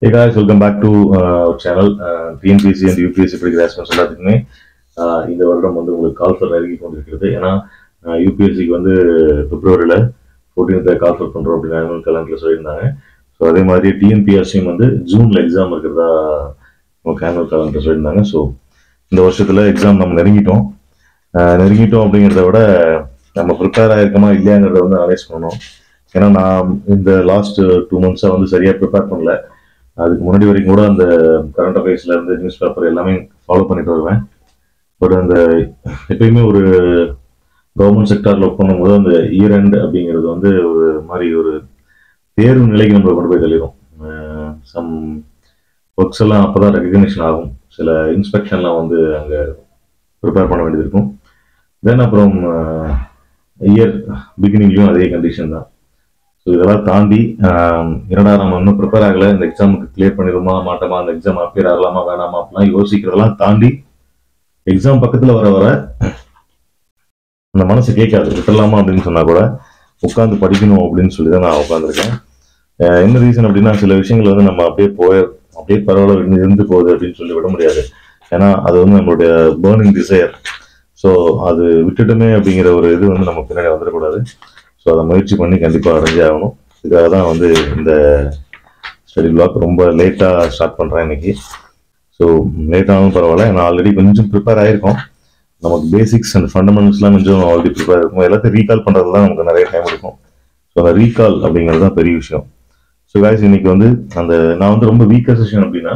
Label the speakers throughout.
Speaker 1: Hey guys, welcome back to our channel. TNPC and UPSC படிக்கிற aspirants எல்லாத்துக்குமே இந்த வருடம் வந்து உங்களுக்கு கால்ஃபர் நெருங்கி கொண்டிருக்கிறது. ஏன்னா யூபிஎஸ்சிக்கு வந்து பிப்ரவரியில் 14th கால்ஃபர் பண்ணுறோம் அப்படின்னு ஆனுவல் கலண்டரில் சொல்லியிருந்தாங்க. ஸோ அதே மாதிரி டிஎன்பிஎஸ்சியும் வந்து ஜூனில் எக்ஸாம் இருக்கிறதா நமக்கு ஆனுவல் கலண்டர் சொல்லியிருந்தாங்க. ஸோ இந்த வருஷத்தில் எக்ஸாம் நம்ம நெருங்கிட்டோம் அப்படிங்கிறத விட நம்ம ப்ரிப்பேர் ஆகிருக்கோமா இல்லையாங்கிறத வந்து அனலைஸ் பண்ணணும். ஏன்னா நான் இந்த லாஸ்ட் 2 months வந்து சரியாக ப்ரிப்பேர் பண்ணல. அதுக்கு முன்னாடி வரைக்கும் கூட அந்த கரண்ட் அஃபேர்ஸ்ல இருந்து நியூஸ் பேப்பர் எல்லாமே ஃபாலோ பண்ணிட்டு வருவேன். பட் அந்த எப்பயுமே ஒரு கவர்மெண்ட் செக்டார்ல ஒர்க் பண்ணும்போது அந்த இயர் எண்ட் அப்படிங்கிறது வந்து ஒரு மாதிரி ஒரு தேர்வு நிலைக்கு நம்மளை கொண்டு போய் தள்ளிடும். சம் ஒர்க்ஸ் எல்லாம் அப்போதான் ரெகக்னிஷன் ஆகும். சில இன்ஸ்பெக்ஷன்லாம் வந்து அங்கே ப்ரிப்பேர் பண்ண வேண்டியது இருக்கும். தென் அப்புறம் இயர் பிகினிங்லையும் அதே கண்டிஷன் தான். ஸோ இதெல்லாம் தாண்டி என்னடா நம்ம இன்னும் ப்ரிப்பேர் ஆகலை, இந்த எக்ஸாமுக்கு கிளியர் பண்ணிடுமா மாட்டோமா, அந்த எக்ஸாம் அப்பியர் ஆகலாமா வேணாமா அப்படிலாம் யோசிக்கிறதெல்லாம் தாண்டி எக்ஸாம் பக்கத்தில் வர வர அந்த மனசு கேட்காது. விட்டுலாமா அப்படின்னு சொன்னா கூட உட்காந்து படிக்கணும் அப்படின்னு சொல்லி தான் நான் உட்காந்துருக்கேன். என்ன ரீசன் அப்படின்னா, சில விஷயங்கள் வந்து நம்ம அப்படியே பரவாயில்ல இருந்து போகுது அப்படின்னு சொல்லி விட முடியாது. ஏன்னா அது வந்து நம்மளுடைய பேர்னிங் டிசையர். ஸோ அது விட்டுட்டுமே அப்படிங்கிற ஒரு இது வந்து நம்ம பின்னாடி வந்துடக்கூடாது. ஸோ அதை முயற்சி பண்ணி கண்டிப்பாக அடைஞ்சே ஆகணும். இதுக்காக தான் வந்து இந்த ஸ்டடி பிளாக் ரொம்ப லேட்டாக ஸ்டார்ட் பண்ணுறேன் இன்னைக்கு. ஸோ லேட்டாகவும் பரவாயில்ல, நான் ஆல்ரெடி கொஞ்சம் ப்ரிப்பேர் ஆகிருக்கோம். நமக்கு பேசிக்ஸ் அண்ட் ஃபண்டமெண்டல்ஸ்லாம் கொஞ்சம் ஆல்ரெடி ப்ரிப்பேர் இருக்கும். எல்லாத்தையும் ரீகால் பண்ணுறது தான் நமக்கு நிறைய டைம் எடுக்கும். ஸோ அந்த ரீகால் அப்படிங்கிறது தான் பெரிய விஷயம். ஸோ guys, இன்னைக்கு வந்து நான் வந்து ரொம்ப வீக்கர் செஷன் அப்படின்னா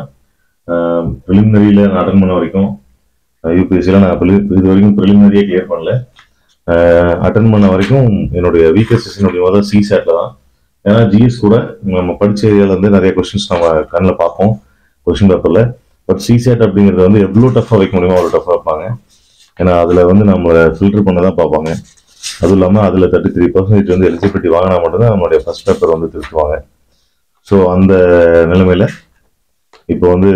Speaker 1: ப்ரிலிமினரியில் நான் அட்டன் பண்ண வரைக்கும் யூபிஎஸ்சியில் நான் இது வரைக்கும் ப்ரிலிமினரியே கிளியர் பண்ணல. அட்டன் பண்ண வரைக்கும் என்னுடைய வீக்கர் செஷன் அப்படிங்கிறது சிசேட்டில் தான். ஏன்னா ஜிஎஸ் கூட நம்ம படித்த ஏரியாவிலேருந்து நிறைய கொஸ்டின்ஸ் நம்ம கண்ணில் பார்ப்போம் கொஸ்டின் பேப்பரில். பட் சிசேட் அப்படிங்கிறது வந்து எவ்வளோ டஃப்பாக வைக்க முடியுமோ அவ்வளோ டஃப்பாக வைப்பாங்க. ஏன்னா அதில் வந்து நம்மளை ஃபில்டர் பண்ண தான் பார்ப்பாங்க. அதுவும் இல்லாமல் அதில் 33% வந்து எலிஜிபிலிட்டி வாங்கினா மட்டும்தான் நம்மளுடைய ஃபர்ஸ்ட் பேப்பர் வந்து திருத்துவாங்க. ஸோ அந்த நிலைமையில் இப்போ வந்து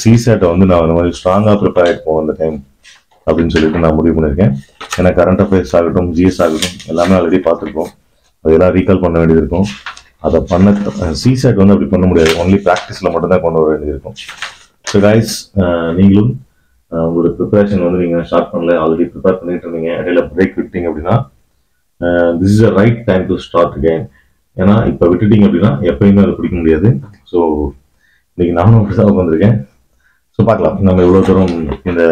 Speaker 1: சிசேட்டை வந்து நான் இந்த மாதிரி ஸ்ட்ராங்காக ப்ரிப்பேர் ஆகிருப்போம் அந்த டைம் அப்படின்னு சொல்லிட்டு நான் முடிவு பண்ணியிருக்கேன். ஏன்னா கரண்ட் அஃபேர்ஸ் ஆகட்டும், ஜிஎஸ் ஆகட்டும், எல்லாமே ஆல்ரெடி பார்த்துருக்கோம். அதெல்லாம் ரீகால் பண்ண வேண்டியது இருக்கும். அதை சிசேட் வந்து அப்படி பண்ண முடியாது. ஒன்லி ப்ராக்டிஸில் மட்டும்தான் கொண்டு வர வேண்டியது இருக்கும். ஸோ கைஸ், நீங்களும் உங்களோட ப்ரிப்பரேஷன் வந்து நீங்கள் ஸ்டார்ட் பண்ணல, ஆல்ரெடி ப்ரிப்பேர் பண்ணிட்டு இருந்தீங்க, இடையில பிரேக் விட்டீங்க அப்படின்னா this is a right time to start again. ஏன்னா இப்போ விட்டுட்டீங்க அப்படின்னா எப்பயுமே அதை பிடிக்க முடியாது. ஸோ இன்னைக்கு நானும் அப்படிதான் உட்காந்துருக்கேன். ஸோ பார்க்கலாம் நம்ம எவ்வளோ தூரம் இந்த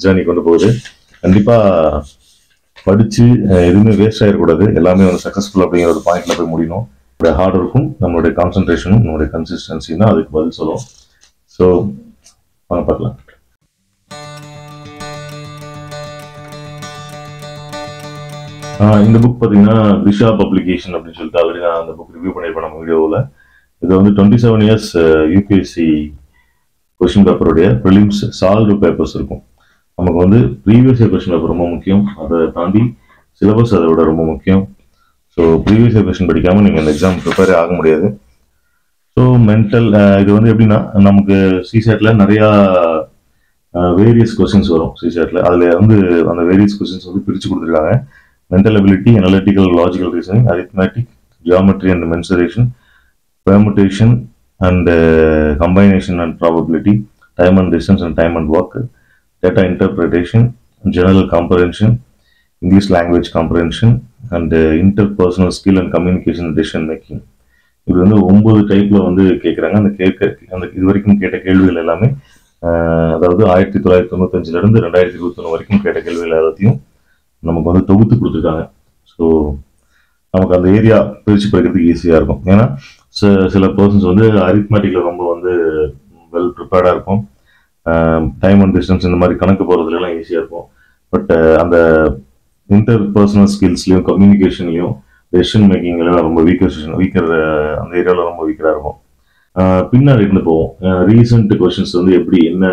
Speaker 1: ஜேர்னி கொண்டு போகுது. கண்டிப்பாக படித்து எதுவுமே வேஸ்ட் ஆகிடக்கூடாது. எல்லாமே வந்து சக்ஸஸ்ஃபுல் அப்படிங்கிற ஒரு பாயிண்ட்ல போய் முடியணும். நம்மளுடைய ஹார்ட் ஒர்க்கும் நம்மளுடைய கான்சன்ட்ரேஷனும் நம்மளுடைய கன்சிஸ்டன்சியும் தான் அதுக்கு பதில் சொல்லும். ஸோ வாங்க பார்க்கலாம். இந்த புக் பார்த்தீங்கன்னா விஷா பப்ளிகேஷன் அப்படின்னு சொல்லிட்டு ஆல்ரெடி நான் அந்த புக் ரிவ்யூ பண்ணியிருப்பேன் நம்ம வீடியோவில். இது வந்து 27 years யூபிஎஸ்சி கொஸ்டின் பேப்பருடைய ப்ரிலிம்ஸ் சால்வ் பேப்பர்ஸ் இருக்கும். நமக்கு வந்து ப்ரீவியஸ் இயர் கொஸ்டின் பேப்பர் ரொம்ப முக்கியம். அதை தாண்டி சிலபஸ் அதை விட ரொம்ப முக்கியம். ஸோ ப்ரீவியஸ் இயர் கொஸ்டின் படிக்காமல் நீங்கள் அந்த எக்ஸாம் ப்ரிப்பேரே ஆக முடியாது. ஸோ மென்டல் இது வந்து எப்படின்னா, நமக்கு சிசேட்டில் நிறையா வேரியஸ் கொஸ்டின்ஸ் வரும். சிசேட்டில் அதில் வந்து அந்த வேரியஸ் கொஸ்டின்ஸ் வந்து பிரித்து கொடுத்துருக்காங்க. Mental ability, analytical, logical reasoning, arithmetic, geometry and mensuration, permutation and combination and probability, time and distance and time and work, data interpretation, general comprehension, English language comprehension, and interpersonal skill and communication and decision making. இது வந்து 9 டைப்ல வந்து கேட்குறாங்க. அந்த இது வரைக்கும் கேட்ட கேள்விகள் எல்லாமே அதாவது 1995 இருந்து 2021 வரைக்கும் கேட்ட கேள்விகள் எல்லாத்தையும் நமக்கு வந்து தொகுத்து கொடுத்துருக்காங்க. ஸோ நமக்கு அந்த ஏரியா பிரித்து படிக்கிறதுக்கு ஈஸியாக இருக்கும். ஏன்னா சில பர்சன்ஸ் வந்து அரித்மேட்டிக்கில் ரொம்ப வந்து வெல் ப்ரிப்பேர்டாக இருக்கும். டைம் அண்ட் டிஸ்டன்ஸ் இந்த மாதிரி கணக்கு போகிறதுலாம் ஈஸியாக இருக்கும். பட் அந்த இன்டர் பர்சனல் ஸ்கில்ஸ்லையும் கம்யூனிகேஷன்லையும் டெசிஷன் மேக்கிங்லாம் ரொம்ப வீக்கர் அந்த ஏரியாவில் ரொம்ப வீக்கராக இருக்கும். பின்னாடி இருந்து போவோம். ரீசெண்ட் கொஸ்டின்ஸ் வந்து எப்படி என்ன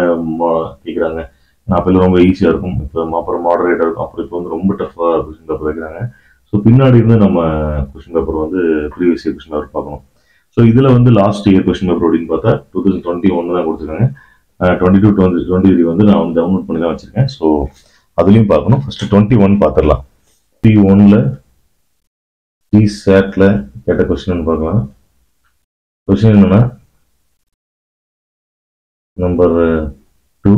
Speaker 1: கேட்குறாங்க, அப்போல்லாம் ரொம்ப ஈஸியாக இருக்கும். இப்போ அப்புறம் மாடரேட்டாக இருக்கும். அப்புறம் இப்போ வந்து ரொம்ப டஃப்பாக கொஸ்டின் பேப்பர் வைக்கிறாங்க. ஸோ பின்னாடி இருந்து நம்ம கொஸ்டின் பேப்பர் வந்து ப்ரீவியஸ் இயர் கொஸ்டின் பேப்பர் பார்க்கணும். ஸோ இதில் வந்து லாஸ்ட் இயர் கொஸ்டின் பேப்பர் அப்படின்னு பார்த்தா 2021 தான் கொடுத்துருக்காங்க. 22-23 வந்து நான் வந்து டவுன்லோட் பண்ணி தான் வச்சிருக்கேன். ஸோ அதுலேயும் பார்க்கணும். ஃபர்ஸ்ட் 21 பார்த்துடலாம். 21ல் சிசேட்டில் கேட்ட கொஸ்டின் பார்க்கலாம். கொஸ்டின் என்னன்னா, நம்பர் 2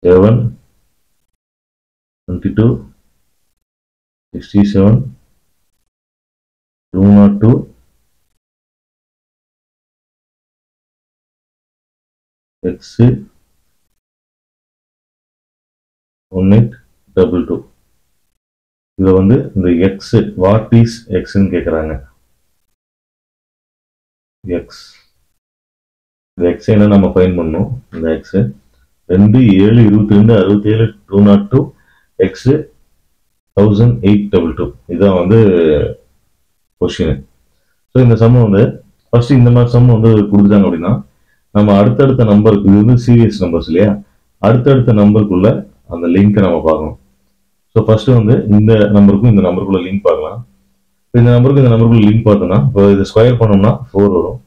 Speaker 1: 7 22 67 202 X 1822. இதை வந்து இந்த எக்ஸ் வாட் இஸ் எக்ஸ்ன்னு கேட்குறாங்க. எக்ஸ் இந்த எக்ஸ் என்ன நம்ம ஃபைன் பண்ணணும். இந்த எக்ஸ் 2 7 22 67 202 எக்ஸ் 1822 இதான் வந்து கொஸ்டின். ஸோ இந்த சம்ம வந்து ஃபர்ஸ்ட் இந்த மாதிரி சம்ம வந்து கொடுத்துட்டாங்க அப்படின்னா நம்ம அடுத்தடுத்த நம்பருக்கு, இது வந்து சீரியஸ் நம்பர்ஸ் இல்லையா, அடுத்தடுத்த நம்பருக்குள்ள அந்த லிங்க்கை நம்ம பார்க்கணும். ஸோ ஃபர்ஸ்ட் வந்து இந்த நம்பருக்கும் இந்த நம்பருக்குள்ள லிங்க் பார்க்கலாம். இந்த நம்பருக்குள்ள லிங்க் பார்த்தோம்னா இப்போ இதை ஸ்கொயர் பண்ணோம்னா 4 வரும்.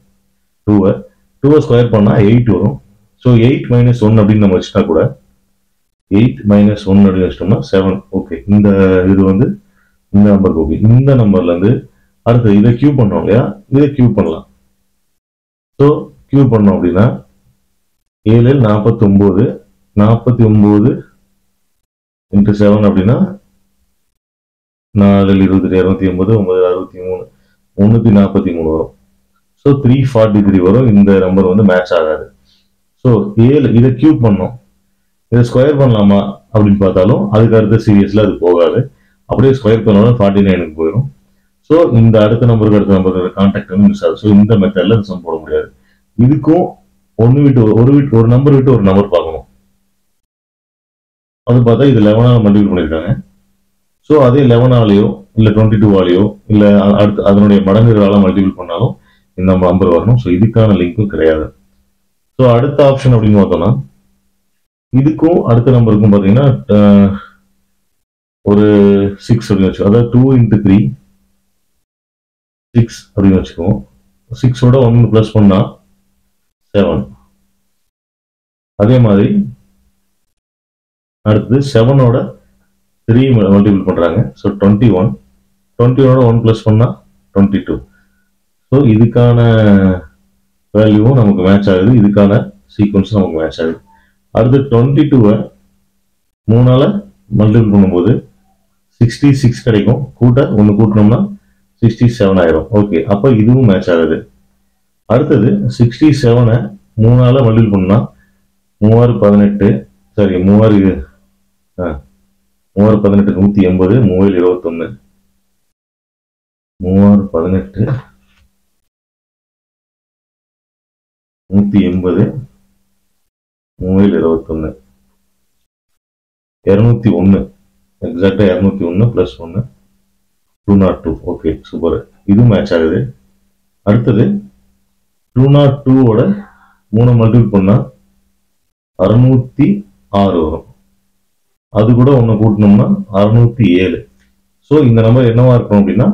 Speaker 1: 2வை ஸ்கொயர் பண்ணால் 8 வரும். ஸோ 8 - 1 அப்படின்னு நம்ம வச்சுட்டா கூட 8 - 1 அப்படின்னு வச்சிட்டோம்னா 7. ஓகே, இந்த இது வந்து இந்த நம்பருக்கு ஓகே. இந்த நம்பர்லேருந்து அடுத்து இதை கியூப் பண்ணோம் இல்லையா, இதை கியூப் பண்ணலாம். ஸோ கியூப் பண்ணோம் அப்படின்னா 7 49 49 × 7 அப்படின்னா 4 28 280 9 63 343 வரும். ஸோ 343 வரும். இந்த நம்பர் வந்து மேட்ச் ஆகாது. ஸோ 7 இதை கியூப் பண்ணோம், இதை ஸ்கொயர் பண்ணலாமா அப்படின்னு பார்த்தாலும் அதுக்கு அடுத்த சீரியஸ்ல அது போகாது. அப்படியே ஸ்கொயர் பண்ணாலும் 49க்கு போயிடும். ஸோ இந்த அடுத்த நம்பருக்கு கான்டாக்ட் வந்து மிஸ் ஆகுது. ஸோ இந்த மெத்தட்ல சம் போட முடியாது. இதுக்கும் ஒரு நம்பர் விட்டு ஒரு நம்பர் பார்க்கணும். அது பார்த்தா இது 11 மல்டிபிள் பண்ணியிருக்காங்க. ஸோ அதே 11ஆலேயோ இல்லை 22ஆலேயோ இல்லை அடுத்து அதனுடைய மடங்குகளால மல்டிபிள் பண்ணாலும் இந்த நம்பர் வரணும். ஸோ இதுக்கான லிங்க்கும் கிடையாது. ஸோ அடுத்த ஆப்ஷன் அப்படின்னு பார்த்தோம்னா இதுக்கும் அடுத்த நம்பருக்கும் பார்த்தீங்கன்னா ஒரு 6 அப்படின்னு வச்சுக்கோ. அதாவது 2 × 3 6 அப்படின்னு வச்சுக்கோம். 6ஓட 1 ப்ளஸ் பண்ணா 7. அதே மாதிரி அடுத்து 7ஓட 3 மல்டிபிள் பண்றாங்க. ஸோ 21. 21ஓட 1 ப்ளஸ் பண்ணா 22. ஸோ இதுக்கான வேல்யூவும் நமக்கு மேட்ச் ஆகுது, இதுக்கான சீக்வன்ஸும் நமக்கு மேட்ச் ஆகுது. அடுத்து 22வை 3ஆல மல்டிபிள் பண்ணும்போது 66 கிடைக்கும். கூட்ட 1 கூட்டினோம்னா 67 ஆயிரும். ஓகே, அப்போ இதுவும் மேட்ச் ஆகுது. அடுத்தது 67ஐ 3ஆல மல்டிபிள் பண்ணா 3 18 சாரி 3 18 180 3 21 3 18 180 3 21 201 எக்ஸாக்டா 201 + 1 202. ஓகே, சூப்பர், இது மேட்ச் ஆகுது. அடுத்தது 202ஓட 3 மல்டிபிள் பண்ணா 606 வரும். அது கூட 1 கூட்டணும்னா 607. ஸோ இந்த நம்பர் என்னவா இருக்கணும் அப்படின்னா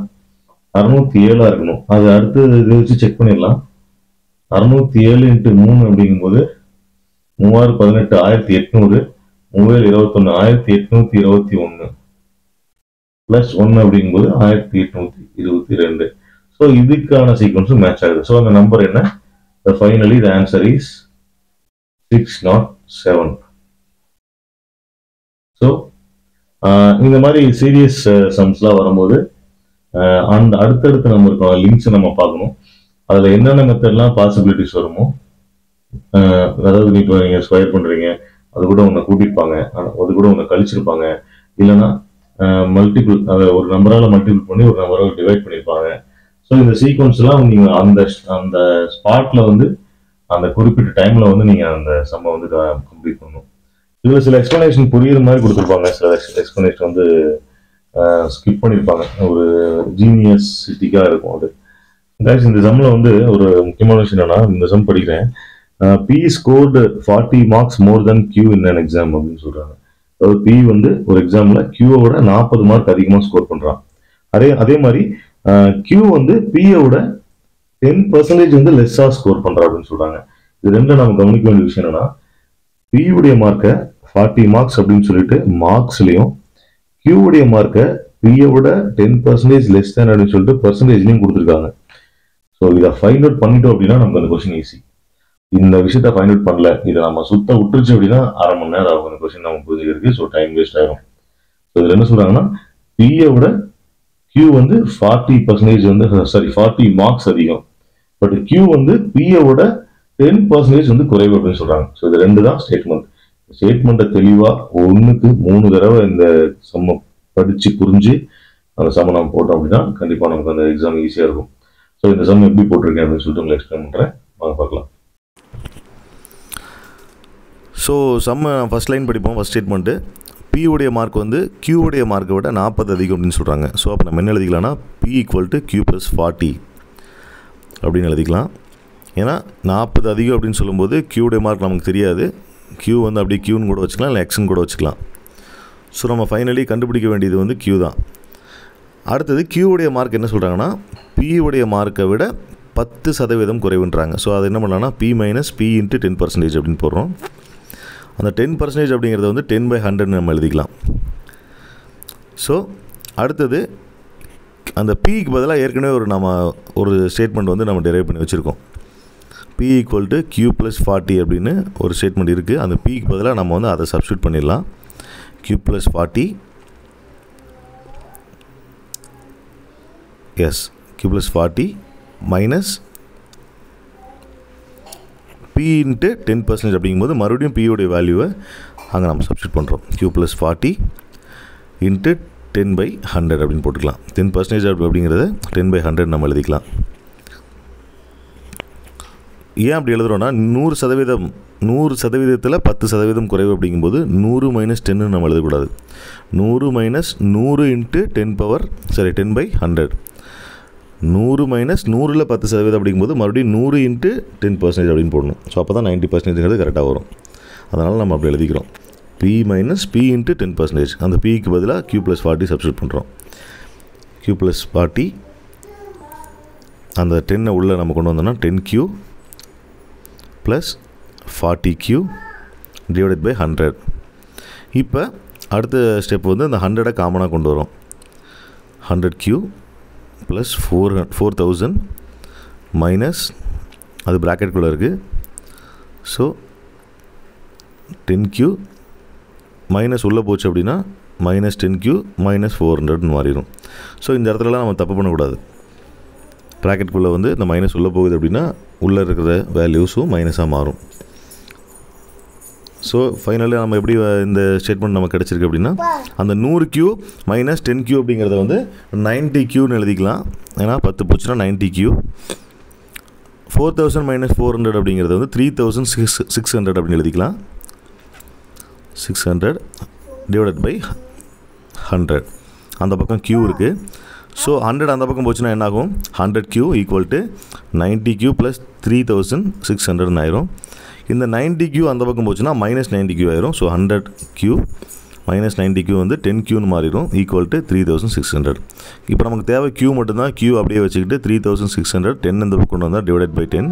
Speaker 1: 607 இருக்கணும். அது அடுத்து இதை வச்சு செக் பண்ணிடலாம். 607 × 3 அப்படிங்கும்போது 3 18 1800 3 21 1821 + 1 அப்படிங்கும்போது 1822. ஸோ இதுக்கான சீக்வன்ஸும் மேட்ச் ஆகுது. ஸோ அந்த நம்பர் என்ன? Finally the answer is 607. So இந்த மாதிரி சீரியஸ் சம்ஸ்லாம் வரும்போது அந்த அடுத்தடுத்த நம்பருக்கான லிங்க்ஸ் நம்ம பார்க்கணும். அதில் என்னென்ன மெத்தட்லாம் பாசிபிலிட்டிஸ் வருமோ, அதாவது இப்போ நீங்கள் ஸ்கொயர் பண்ணுறீங்க, அது கூட ஒன்று கூட்டியிருப்பாங்க, அது கூட ஒன்று கழிச்சிருப்பாங்க, இல்லைன்னா மல்டிபிள் அதை ஒரு நம்பரால் மல்டிபிள் பண்ணி ஒரு நம்பரால் டிவைட் பண்ணியிருப்பாங்க. ஸோ இந்த சீக்வன்ஸ்லாம் நீங்கள் அந்த ஸ்பாட்டில் வந்து அந்த குறிப்பிட்ட டைமில் வந்து நீங்கள் அந்த சம்மை வந்து கம்ப்ளீட் பண்ணணும். இதில் சில எக்ஸ்பிளனேஷன் புரியுற மாதிரி கொடுத்துருப்பாங்க, சில எக்ஸ்பிளனேஷன் வந்து ஸ்கிப் பண்ணியிருப்பாங்க. ஒரு ஜீனியஸிட்டிக்காக இருக்கும் அது. இந்த சம்மில் வந்து ஒரு முக்கியமான விஷயம் என்னன்னா, இந்த சம் படிக்கிறேன், P scored 40 marks more than Q in an exam அப்படின்னு சொல்றாங்க. அதாவது P வந்து ஒரு எக்ஸாம்ல Qவோட 40 மார்க் அதிகமாக ஸ்கோர் பண்றான். அதே மாதிரி Q வந்து Pயோட 10% வந்து லெஸ்ஸா ஸ்கோர் பண்றா அப்படின்னு சொல்றாங்க. இது ரெண்டும் நம்ம கவனிக்க வேண்டிய விஷயம் என்னன்னா, P உடைய மார்க்கை 40 மார்க்ஸ் அப்படின்னு சொல்லிட்டு மார்க்ஸ்லயும், Q உடைய மார்க்கை Pயோட 10% லெஸ் தேன் அப்படின்னு சொல்லிட்டு பெர்சன்டேஜ்லயும் கொடுத்துருக்காங்க. ஸோ இதை ஃபைண்ட் அவுட் பண்ணிட்டோம் அப்படின்னா நமக்கு அந்த கொஸ்டின் ஈஸி. இந்த விஷயத்த ஃபைண்ட் அவுட் பண்ணல, இதை நம்ம சுத்த விட்டுருச்சு அப்படின்னா 1/2 மணி நேரம் ஆகும் அந்த கொஸ்டின் நம்ம புரிஞ்சுக்கிறதுக்கு. ஸோ டைம் வேஸ்ட் ஆகும். ஸோ இதில் என்ன சொல்றாங்கன்னா பிஏ விட கியூ வந்து 40% வந்து 40 மார்க்ஸ் அதிகம், பட் கியூ வந்து பிஏ விட 10% வந்து குறைவு அப்படின்னு சொல்றாங்க. ஸோ இது 2 தான் ஸ்டேட்மெண்ட். ஸ்டேட்மெண்ட்டை தெளிவா 1க்கு 3 தடவை இந்த சம்ம படிச்சு புரிஞ்சு அந்த சம்ம நம்ம போட்டோம் அப்படின்னா கண்டிப்பா நமக்கு அந்த எக்ஸாம் ஈஸியா இருக்கும். ஸோ இந்த சம் எப்படி போட்டிருக்கேன் அப்படின்னு சொல்லிட்டு உங்களுக்கு எக்ஸ்பிளைன் பண்றேன், வாங்க பார்க்கலாம்.
Speaker 2: ஸோ சம்ம ஃபஸ்ட் லைன் படிப்போம். ஃபஸ்ட் ஸ்டேட்மெண்ட்டு பி உடைய மார்க் வந்து கியூ உடைய மார்க்கை விட 40 அதிகம் அப்படின்னு சொல்கிறாங்க. ஸோ அப்போ நம்ம என்ன எழுதிக்கலாம்னா P equal to Q plus 40 அப்படின்னு எழுதிக்கலாம். ஏன்னா 40 அதிகம் அப்படின்னு சொல்லும்போது கியூடைய மார்க் நமக்கு தெரியாது. கியூ வந்து அப்படியே கியூன்னு கூட வச்சுக்கலாம், இல்லை எக்ஸ்ன்னு கூட வச்சுக்கலாம். ஸோ நம்ம ஃபைனலி கண்டுபிடிக்க வேண்டியது வந்து கியூ தான். அடுத்தது கியூவுடைய மார்க் என்ன சொல்கிறாங்கன்னா பி உடைய மார்க்கை விட 10% குறைவுன்றாங்க. ஸோ அது என்ன பண்ணலாம்னா பி மைனஸ் பி இன்ட்டு 10% அப்படின்னு போடுறோம். அந்த 10% அப்படிங்கிறத வந்து 10/100 நம்ம எழுதிக்கலாம். ஸோ அடுத்தது அந்த பிக்கு பதிலாக ஏற்கனவே நம்ம ஒரு ஸ்டேட்மெண்ட் வந்து நம்ம டெரைவ் பண்ணி வச்சுருக்கோம். P equal to Q plus 40 அப்படின்னு ஒரு ஸ்டேட்மெண்ட் இருக்குது. அந்த பிக்கு பதிலாக நம்ம வந்து அதை சப்ஸ்டியூட் பண்ணிடலாம். Q plus 40 is Q plus 40 minus P into 10% அப்படிங்கும்போது மறுபடியும் பியோடைய வேல்யூவை அங்கே நம்ம சப்ஸ்டியூட் பண்ணுறோம். கியூ ப்ளஸ் 40 இன்ட்டு 10/100 அப்படின்னு போட்டுக்கலாம். 10% அப்படிங்கிறத 10/100 நம்ம எழுதிக்கலாம். ஏன் அப்படி எழுதுகிறோன்னா 100%த்தில் 10% குறைவு அப்படிங்கும்போது 100 மைனஸ் 10 நம்ம எழுதக்கூடாது. 100 மைனஸ் 100 இன்ட்டு 10/100 100 மைனஸ் 100ல் 10% அப்படிங்கும்போது மறுபடியும் 100 இன்ட்டு 10% அப்படின்னு போடணும். ஸோ அப்போ தான் 90%ங்கிறது கரெக்டாக வரும். அதனால் நம்ம அப்படி எழுதிக்கிறோம். P minus P into 10%. அந்த பிக்கு பதிலாக கியூ ப்ளஸ் 40 சப்ஸ்டியூட் பண்ணுறோம். கியூ ப்ளஸ் 40 அந்த 10 உள்ளே நம்ம கொண்டு வந்தோம்னா 10Q plus 40Q divided by 100. இப்போ அடுத்த ஸ்டெப் வந்து அந்த 100 காமனாக கொண்டு வரோம். 100Q ப்ளஸ் 4000 மைனஸ் அது ப்ராக்கெட்குள்ளே இருக்குது. ஸோ 10Q மைனஸ் உள்ளே போச்சு அப்படின்னா மைனஸ் 10Q மைனஸ் 400ன்னு மாறிடும். ஸோ இந்த இடத்துலலாம் நம்ம தப்பு பண்ணக்கூடாது. ப்ராக்கெட்குள்ளே வந்து இந்த மைனஸ் உள்ளே போகுது அப்படின்னா உள்ளே இருக்கிற வேல்யூஸும் மைனஸாக மாறும். ஸோ ஃபைனலி நம்ம எப்படி இந்த ஸ்டேட்மெண்ட் நமக்கு கிடச்சிருக்கு அப்படின்னா அந்த 100Q மைனஸ் 10Q அப்படிங்கிறத வந்து 90Qன்னு எழுதிக்கலாம். ஏன்னா 10 போச்சுன்னா 90Q. 4000 மைனஸ் 400 அப்படிங்கிறத வந்து 3600 அப்படின்னு எழுதிக்கலாம். 600 டிவைடட் பை 100. அந்த பக்கம் Q இருக்குது. ஸோ 100 அந்த பக்கம் போச்சுன்னா என்ன ஆகும்? 100Q equal to 90Q plus 3600 ஆயிரும். இந்த 90Q அந்த பக்கம் போச்சுன்னா மைனஸ் 90Q ஆயிரும். ஸோ 100Q மைனஸ் 90Q வந்து 10Qன்னு மாறிடும் ஈக்குவல் டு 3600. இப்போ நமக்கு தேவை Q மட்டும்தான். Q அப்படியே வச்சுக்கிட்டு 3600 10 இந்த பக்கம் கொண்டு வந்தால் டிவைடட் பை 10.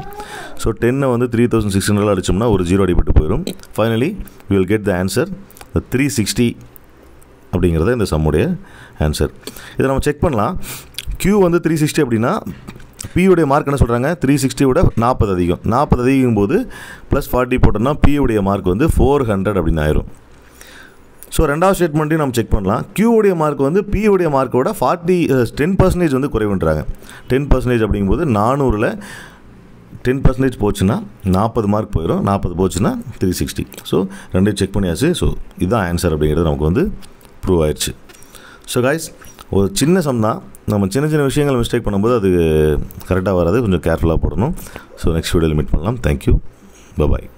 Speaker 2: ஸோ 10 வந்து 3600 அடிச்சோம்னா ஒரு 0 அடிபட்டு போயிடும். Finally we will get the answer 360 அப்படிங்கிறத இந்த சம்முடைய ஆன்சர். இதை நம்ம செக் பண்ணலாம். Q வந்து 360 அப்படின்னா பியுடைய மார்க் என்ன சொல்கிறாங்க? 360 விட 40 அதிகம். 40 அதிகம் போது ப்ளஸ் 40 போட்டோம்னா பியுடைய மார்க் வந்து 400 அப்படின்னு ஆயிரும். ஸோ ரெண்டாவது ஸ்டேட்மெண்ட்டையும் நம்ம செக் பண்ணலாம். கியூவுடைய மார்க் வந்து பியுடைய மார்க்கோட 10% வந்து குறைவுன்றாங்க. 10% அப்படிங்கும்போது 400ல் 10% போச்சுன்னா 40 மார்க் போயிடும். 40 போச்சுன்னா 360. ஸோ ரெண்டையும் செக் பண்ணியாச்சு. ஸோ இதுதான் ஆன்சர் அப்படிங்கிறது நமக்கு வந்து ப்ரூவ் ஆயிடுச்சு. ஸோ கைஸ் ஒரு சின்ன சம் தான். நம்ம சின்ன சின்ன விஷயங்கள் மிஸ்டேக் பண்ணும்போது அது கரெக்டாக வராது. கொஞ்சம் கேர்ஃபுல்லாக போடணும். ஸோ நெக்ஸ்ட் வீடியோவில் மீட் பண்ணலாம். தேங்க்யூ. பாய்.